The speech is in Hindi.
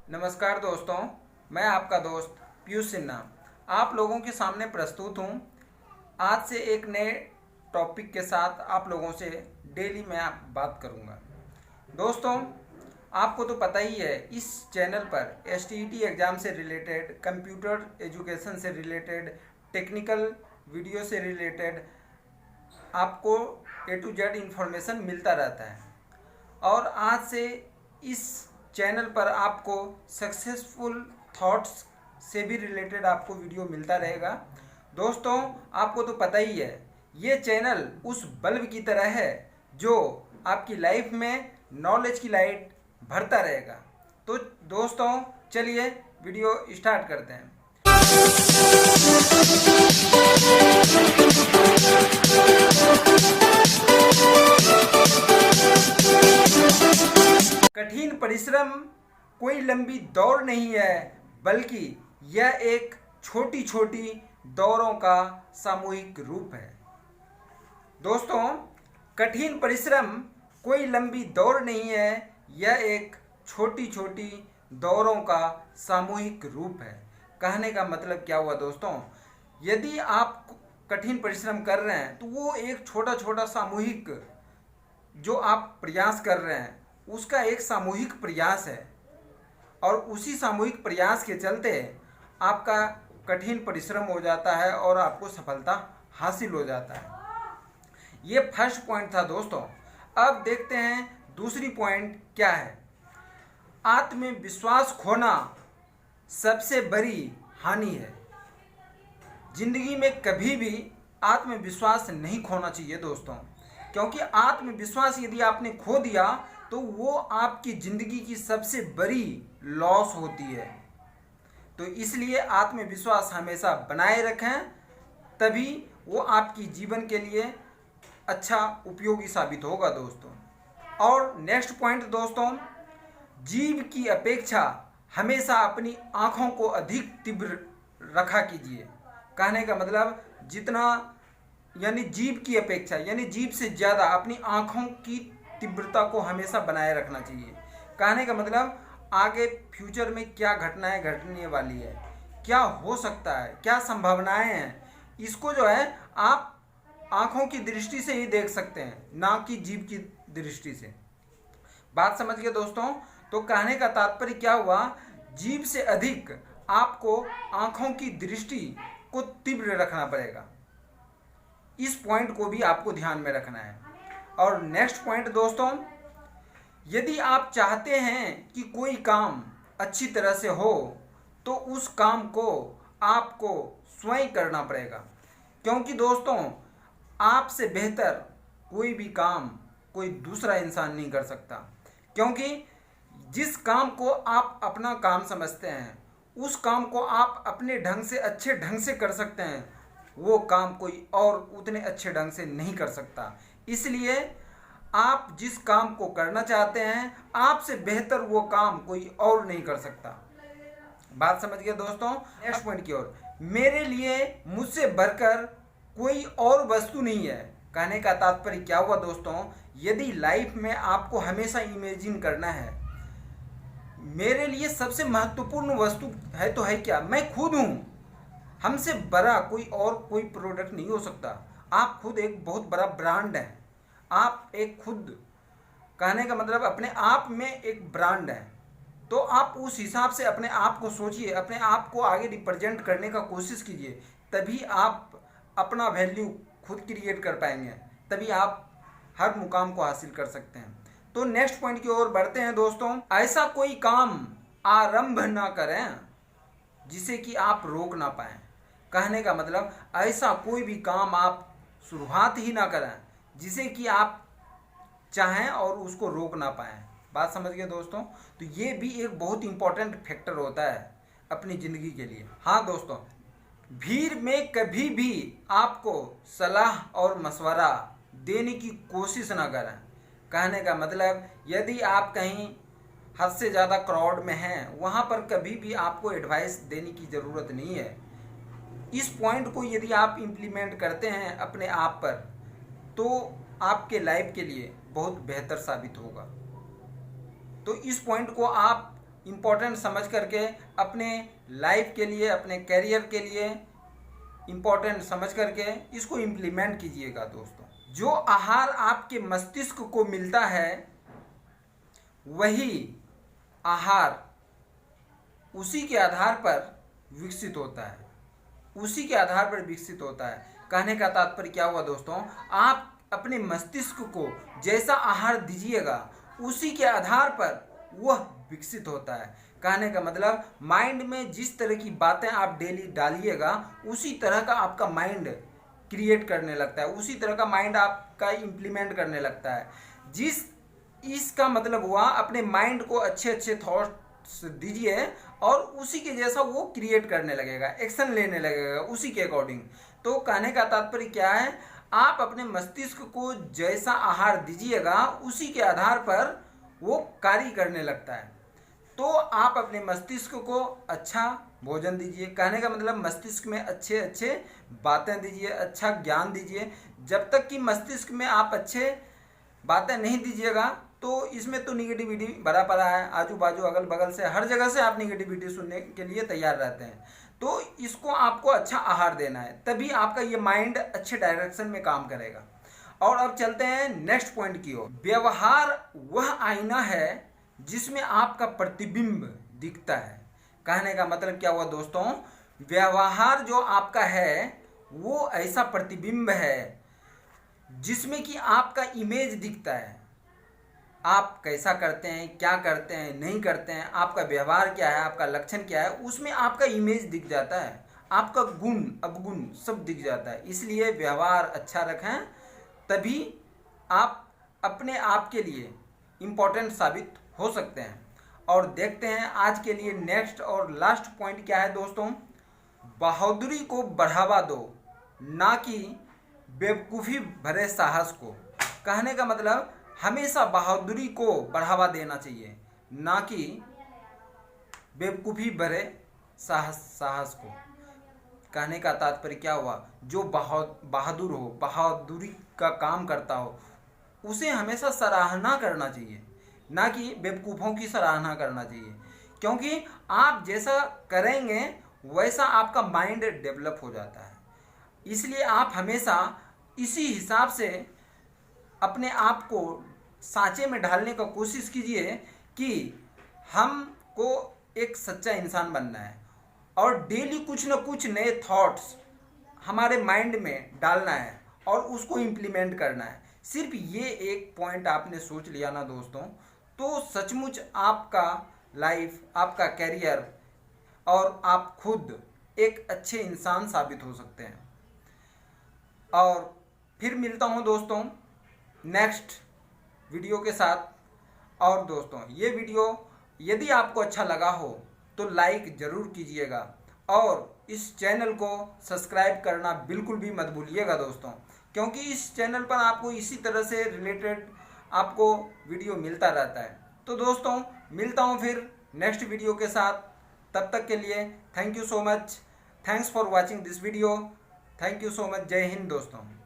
नमस्कार दोस्तों, मैं आपका दोस्त पीयूष सिन्हा आप लोगों के सामने प्रस्तुत हूँ। आज से एक नए टॉपिक के साथ आप लोगों से डेली मैं बात करूँगा। दोस्तों, आपको तो पता ही है, इस चैनल पर एसटीईटी एग्ज़ाम से रिलेटेड, कंप्यूटर एजुकेशन से रिलेटेड, टेक्निकल वीडियो से रिलेटेड आपको A to Z इन्फॉर्मेशन मिलता रहता है। और आज से इस चैनल पर आपको सक्सेसफुल थॉट्स से भी रिलेटेड आपको वीडियो मिलता रहेगा। दोस्तों, आपको तो पता ही है, ये चैनल उस बल्ब की तरह है जो आपकी लाइफ में नॉलेज की लाइट भरता रहेगा। तो दोस्तों, चलिए वीडियो स्टार्ट करते हैं। कठिन परिश्रम कोई लंबी दौड़ नहीं है, बल्कि यह एक छोटी छोटी दौड़ों का सामूहिक रूप है। दोस्तों, कठिन परिश्रम कोई लंबी दौड़ नहीं है, यह एक छोटी छोटी दौड़ों का सामूहिक रूप है। कहने का मतलब क्या हुआ दोस्तों? यदि आप कठिन परिश्रम कर रहे हैं तो वो एक छोटा छोटा सामूहिक जो आप प्रयास कर रहे हैं उसका एक सामूहिक प्रयास है, और उसी सामूहिक प्रयास के चलते आपका कठिन परिश्रम हो जाता है और आपको सफलता हासिल हो जाता है। ये फर्स्ट पॉइंट था दोस्तों। अब देखते हैं दूसरी पॉइंट क्या है। आत्मविश्वास खोना सबसे बड़ी हानि है। जिंदगी में कभी भी आत्मविश्वास नहीं खोना चाहिए दोस्तों, क्योंकि आत्मविश्वास यदि आपने खो दिया तो वो आपकी ज़िंदगी की सबसे बड़ी लॉस होती है। तो इसलिए आत्मविश्वास हमेशा बनाए रखें, तभी वो आपकी जीवन के लिए अच्छा उपयोगी साबित होगा दोस्तों। और नेक्स्ट पॉइंट दोस्तों, जीभ की अपेक्षा हमेशा अपनी आँखों को अधिक तीव्र रखा कीजिए। कहने का मतलब जितना यानी जीभ की अपेक्षा यानी जीभ से ज़्यादा अपनी आँखों की तीव्रता को हमेशा बनाए रखना चाहिए। कहने का मतलब आगे फ्यूचर में क्या घटनाएं घटने वाली है, क्या हो सकता है, क्या संभावनाएं हैं, इसको जो है आप आँखों की दृष्टि से ही देख सकते हैं, ना कि जीभ की दृष्टि से। बात समझ गए दोस्तों? तो कहने का तात्पर्य क्या हुआ, जीभ से अधिक आपको आँखों की दृष्टि को तीव्र रखना पड़ेगा। इस पॉइंट को भी आपको ध्यान में रखना है। और नेक्स्ट पॉइंट दोस्तों, यदि आप चाहते हैं कि कोई काम अच्छी तरह से हो तो उस काम को आपको स्वयं करना पड़ेगा, क्योंकि दोस्तों आपसे बेहतर कोई भी काम कोई दूसरा इंसान नहीं कर सकता। क्योंकि जिस काम को आप अपना काम समझते हैं, उस काम को आप अपने ढंग से अच्छे ढंग से कर सकते हैं, वो काम कोई और उतने अच्छे ढंग से नहीं कर सकता। इसलिए आप जिस काम को करना चाहते हैं, आपसे बेहतर वो काम कोई और नहीं कर सकता। बात समझ गए दोस्तों? नेक्स्ट पॉइंट की ओर, मेरे लिए मुझसे बढ़कर कोई और वस्तु नहीं है। कहने का तात्पर्य क्या हुआ दोस्तों? यदि लाइफ में आपको हमेशा इमेजिन करना है, मेरे लिए सबसे महत्वपूर्ण वस्तु है तो है क्या? मैं खुद हूँ। हमसे बड़ा कोई और कोई प्रोडक्ट नहीं हो सकता। आप खुद एक बहुत बड़ा ब्रांड हैं। आप एक खुद, कहने का मतलब अपने आप में एक ब्रांड है। तो आप उस हिसाब से अपने आप को सोचिए, अपने आप को आगे रिप्रेजेंट करने का कोशिश कीजिए, तभी आप अपना वैल्यू खुद क्रिएट कर पाएंगे, तभी आप हर मुकाम को हासिल कर सकते हैं। तो नेक्स्ट पॉइंट की ओर बढ़ते हैं दोस्तों। ऐसा कोई काम आरंभ ना करें जिसे कि आप रोक ना पाएं। कहने का मतलब ऐसा कोई भी काम आप शुरुआत ही ना करें जिसे कि आप चाहें और उसको रोक ना पाएं। बात समझ गए दोस्तों? तो ये भी एक बहुत इंपॉर्टेंट फैक्टर होता है अपनी ज़िंदगी के लिए। हाँ दोस्तों, भीड़ में कभी भी आपको सलाह और मशवरा देने की कोशिश ना करें। कहने का मतलब यदि आप कहीं हद से ज़्यादा क्राउड में हैं, वहाँ पर कभी भी आपको एडवाइस देने की ज़रूरत नहीं है। इस पॉइंट को यदि आप इम्प्लीमेंट करते हैं अपने आप पर, तो आपके लाइफ के लिए बहुत बेहतर साबित होगा। तो इस पॉइंट को आप इम्पोर्टेंट समझ करके अपने लाइफ के लिए, अपने करियर के लिए इम्पोर्टेंट समझ करके इसको इम्प्लीमेंट कीजिएगा दोस्तों। जो आहार आपके मस्तिष्क को मिलता है वही आहार उसी के आधार पर विकसित होता है, उसी के आधार पर विकसित होता है। कहने का तात्पर्य क्या हुआ दोस्तों, आप अपने मस्तिष्क को जैसा आहार दीजिएगा उसी के आधार पर वह विकसित होता है। कहने का मतलब माइंड में जिस तरह की बातें आप डेली डालिएगा उसी तरह का आपका माइंड क्रिएट करने लगता है, उसी तरह का माइंड आपका इम्प्लीमेंट करने लगता है। इसका मतलब हुआ अपने माइंड को अच्छे अच्छे थॉट्स दीजिए और उसी के जैसा वो क्रिएट करने लगेगा, एक्शन लेने लगेगा उसी के अकॉर्डिंग। तो कहने का तात्पर्य क्या है, आप अपने मस्तिष्क को जैसा आहार दीजिएगा उसी के आधार पर वो कार्य करने लगता है। तो आप अपने मस्तिष्क को अच्छा भोजन दीजिए। कहने का मतलब मस्तिष्क में अच्छे अच्छे बातें दीजिए, अच्छा ज्ञान दीजिए। जब तक कि मस्तिष्क में आप अच्छे बातें नहीं दीजिएगा तो इसमें तो निगेटिविटी भरा पड़ा है, आजू बाजू अगल बगल से हर जगह से आप निगेटिविटी सुनने के लिए तैयार रहते हैं। तो इसको आपको अच्छा आहार देना है, तभी आपका ये माइंड अच्छे डायरेक्शन में काम करेगा। और अब चलते हैं नेक्स्ट पॉइंट की ओर। व्यवहार वह आईना है जिसमें आपका प्रतिबिंब दिखता है। कहने का मतलब क्या हुआ दोस्तों, व्यवहार जो आपका है वो ऐसा प्रतिबिंब है जिसमें कि आपका इमेज दिखता है। आप कैसा करते हैं, क्या करते हैं, नहीं करते हैं, आपका व्यवहार क्या है, आपका लक्षण क्या है, उसमें आपका इमेज दिख जाता है, आपका गुण अवगुण सब दिख जाता है। इसलिए व्यवहार अच्छा रखें, तभी आप अपने आप के लिए इम्पोर्टेंट साबित हो सकते हैं। और देखते हैं आज के लिए नेक्स्ट और लास्ट पॉइंट क्या है दोस्तों, बहादुरी को बढ़ावा दो ना कि बेवकूफ़ी भरे साहस को। कहने का मतलब हमेशा बहादुरी को बढ़ावा देना चाहिए, ना कि बेवकूफ़ी भरे साहस को। कहने का तात्पर्य क्या हुआ, जो बहादुर हो, बहादुरी का काम करता हो, उसे हमेशा सराहना करना चाहिए, ना कि बेवकूफ़ों की सराहना करना चाहिए। क्योंकि आप जैसा करेंगे वैसा आपका माइंड डेवलप हो जाता है। इसलिए आप हमेशा इसी हिसाब से अपने आप को सांचे में ढालने का कोशिश कीजिए कि हमको एक सच्चा इंसान बनना है और डेली कुछ न कुछ नए थॉट्स हमारे माइंड में डालना है और उसको इम्प्लीमेंट करना है। सिर्फ ये एक पॉइंट आपने सोच लिया ना दोस्तों, तो सचमुच आपका लाइफ, आपका करियर और आप खुद एक अच्छे इंसान साबित हो सकते हैं। और फिर मिलता हूँ दोस्तों नेक्स्ट वीडियो के साथ। और दोस्तों ये वीडियो यदि आपको अच्छा लगा हो तो लाइक ज़रूर कीजिएगा और इस चैनल को सब्सक्राइब करना बिल्कुल भी मत भूलिएगा दोस्तों, क्योंकि इस चैनल पर आपको इसी तरह से रिलेटेड आपको वीडियो मिलता रहता है। तो दोस्तों मिलता हूँ फिर नेक्स्ट वीडियो के साथ, तब तक के लिए thank you so much, thanks for watching this video, thank you so much, जय हिंद दोस्तों।